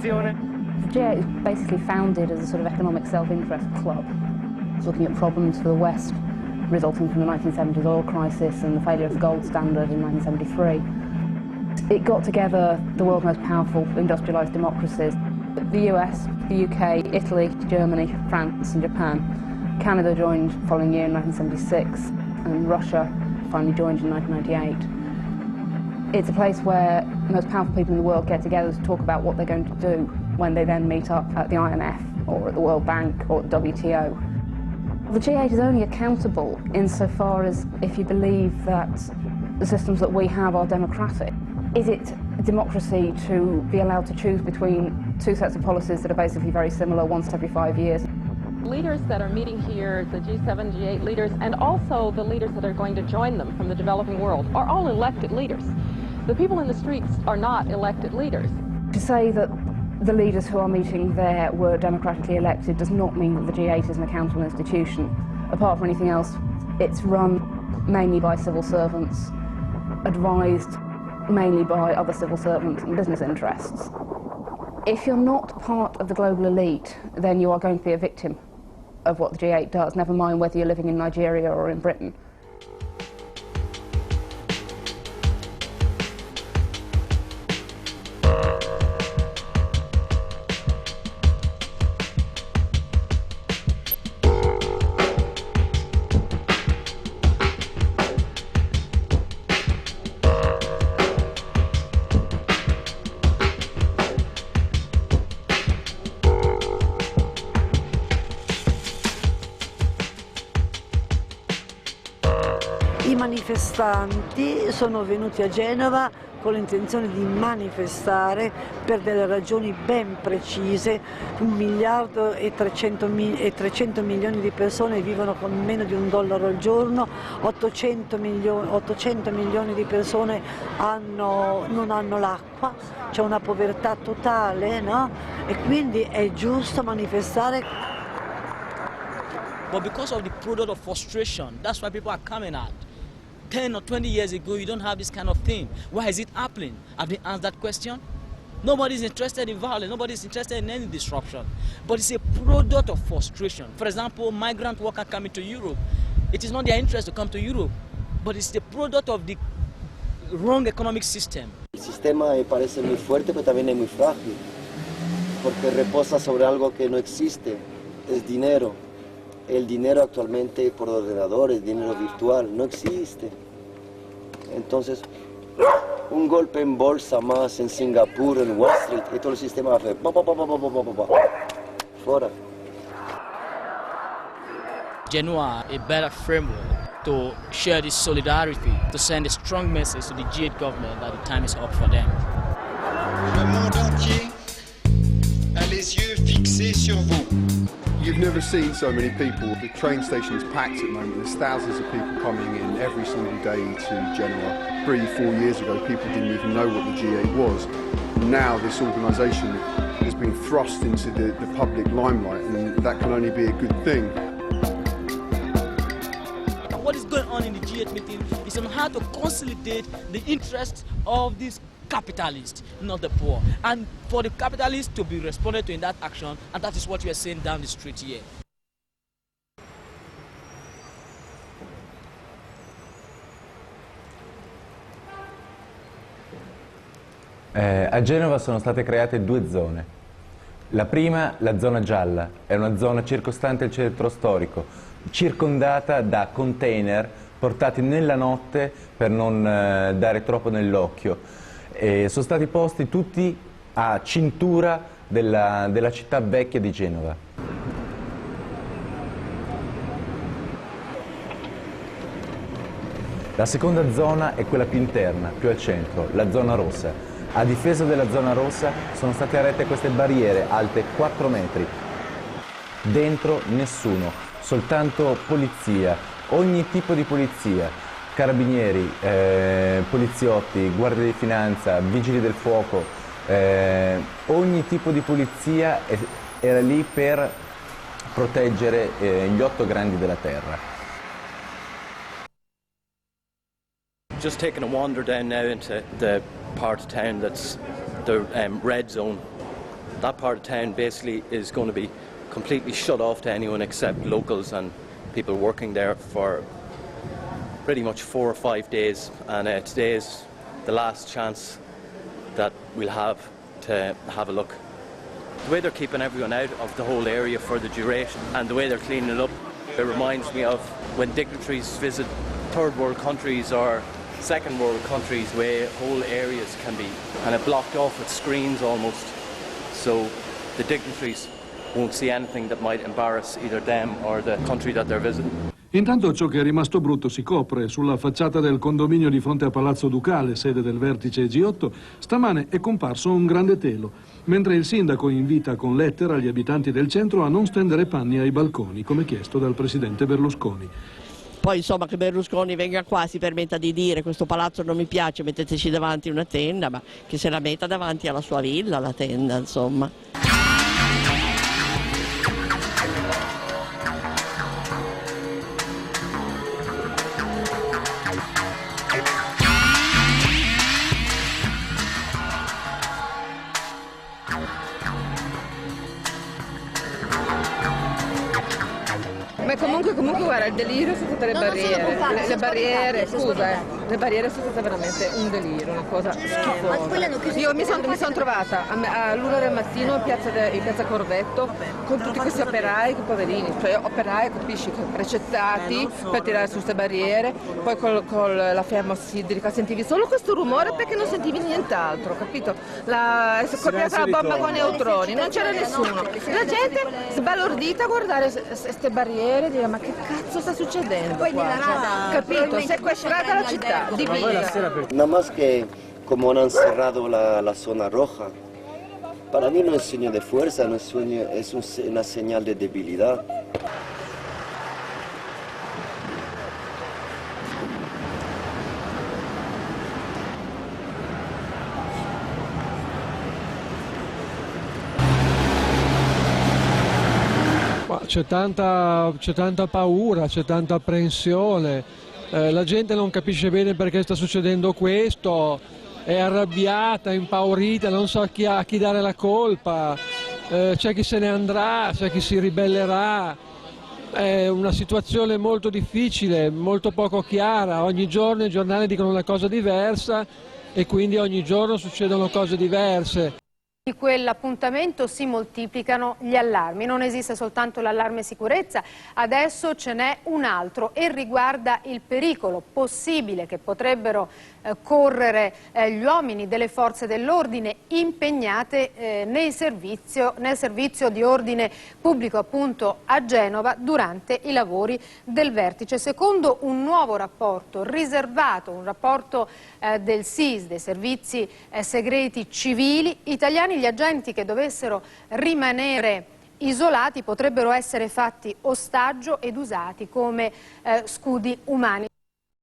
dictatorial. The G8 is basically founded as a sort of economic self-interest club, looking at problems for the West resulting from the 1970s oil crisis and the failure of the gold standard in 1973. It got together the world's most powerful industrialised democracies: the US, the UK, Italy, Germany, France and Japan. Canada joined the following year in 1976, and Russia finally joined in 1998. It's a place where the most powerful people in the world get together to talk about what they're going to do when they then meet up at the IMF or at the World Bank or at the WTO. The G8 is only accountable insofar as if you believe that the systems that we have are democratic. Is it a democracy to be allowed to choose between two sets of policies that are basically very similar once every 5 years? Leaders that are meeting here, the G7, G8 leaders, and also the leaders that are going to join them from the developing world, are all elected leaders. The people in the streets are not elected leaders. To say that the leaders who are meeting there were democratically elected does not mean that the G8 is an accountable institution. Apart from anything else, it's run mainly by civil servants, advised mainly by other civil servants and business interests. If you're not part of the global elite, then you are going to be a victim of what the G8 does, never mind whether you're living in Nigeria or in Britain. I manifestanti sono venuti a Genova con l'intenzione di manifestare per delle ragioni ben precise. 1,3 miliardi di persone vivono con meno di $1 al giorno, 800 milioni di persone non hanno l'acqua, c'è una povertà totale, no? E quindi è giusto manifestare. But because of the product of frustration, that's why people are coming out. 10 or 20 years ago, you don't have this kind of thing. Why is it happening? Have they answered that question? Nobody's interested in violence, nobody's interested in any disruption. But it's a product of frustration. For example, migrant workers coming to Europe. It is not their interest to come to Europe, but it's the product of the wrong economic system. El sistema parece muy fuerte, pero también es muy frágil, porque reposa sobre algo que no existe, es dinero. El dinero actualmente por ordenadores, dinero virtual, no existe. Entonces, un golpe en bolsa más en Singapur, en Wall Street, y todo el sistema va a hacer fuera. Genoa, a better framework to share this solidarity, to send a strong message to the G8 government that the time is up for them. Le monde entier a les yeux fixés sur vous. You've never seen so many people. The train station is packed at the moment. There's thousands of people coming in every single day to Genoa. 3-4 years ago, people didn't even know what the G8 was. Now this organisation has been thrust into the public limelight, and that can only be a good thing. What is going on in the G8 meeting is on how to consolidate the interests of these capitalists, not the poor, and for the capitalists to be responded to in that action, and that is what we are seeing down the street here. A Genova sono state create due zone. La prima, la zona gialla, è una zona circostante il centro storico, circondata da container portati nella notte per non dare troppo nell'occhio. Sono stati posti tutti a cintura della città vecchia di Genova. La seconda zona è quella più interna, più al centro, la zona rossa. A difesa della zona rossa sono state erette queste barriere alte 4 metri. Dentro nessuno, soltanto polizia, ogni tipo di polizia. Carabinieri, poliziotti, guardie di finanza, vigili del fuoco, ogni tipo di polizia era lì per proteggere gli 8 grandi della terra. Just taking a wander down now into the part of town that's the Red Zone. that part of town basically is going to be completely shut off to anyone except locals and people working there for pretty much 4 or 5 days, and today is the last chance that we'll have to have a look. The way they're keeping everyone out of the whole area for the duration and the way they're cleaning it up, it reminds me of when dignitaries visit third world countries or second world countries where whole areas can be kind of blocked off with screens almost, so the dignitaries won't see anything that might embarrass either them or the country that they're visiting. Intanto ciò che è rimasto brutto si copre. Sulla facciata del condominio di fronte a Palazzo Ducale, sede del vertice G8, stamane è comparso un grande telo, mentre il sindaco invita con lettera gli abitanti del centro a non stendere panni ai balconi, come chiesto dal presidente Berlusconi. Poi insomma che Berlusconi venga qua, si permetta di dire questo palazzo non mi piace, metteteci davanti una tenda, ma che se la metta davanti alla sua villa la tenda, insomma. Ma comunque guarda, il delirio su tutte le barriere, le barriere, scusa, le barriere sono state veramente un delirio, una cosa schifosa. Io mi sono trovata all'1 del mattino in piazza Corvetto con tutti questi operai, poverini, cioè operai, capisci, precettati per tirare su queste barriere, poi con la fiamma ossidrica sentivi solo questo rumore perché non sentivi nient'altro, capito? È scoppiata la bomba con neutroni, non c'era nessuno. La gente sbalordita a guardare queste barriere, dire ma che cazzo sta succedendo qua? Capito? Sequestrata la città, divisa. Nada más que como han cerrado la zona roja, para mí no es señal de fuerza, no es una señal de debilidad. C'è tanta paura, c'è tanta apprensione, la gente non capisce bene perché sta succedendo questo, è arrabbiata, impaurita, non sa a chi dare la colpa, c'è chi se ne andrà, c'è chi si ribellerà, è una situazione molto difficile, molto poco chiara, ogni giorno i giornali dicono una cosa diversa e quindi ogni giorno succedono cose diverse. Di quell'appuntamento si moltiplicano gli allarmi, non esiste soltanto l'allarme sicurezza, adesso ce n'è un altro e riguarda il pericolo possibile che potrebbero correre gli uomini delle forze dell'ordine impegnate nel servizio di ordine pubblico appunto a Genova durante i lavori del vertice. Secondo un nuovo rapporto riservato, un rapporto del SIS, dei servizi segreti civili italiani, gli agenti che dovessero rimanere isolati potrebbero essere fatti ostaggio ed usati come scudi umani.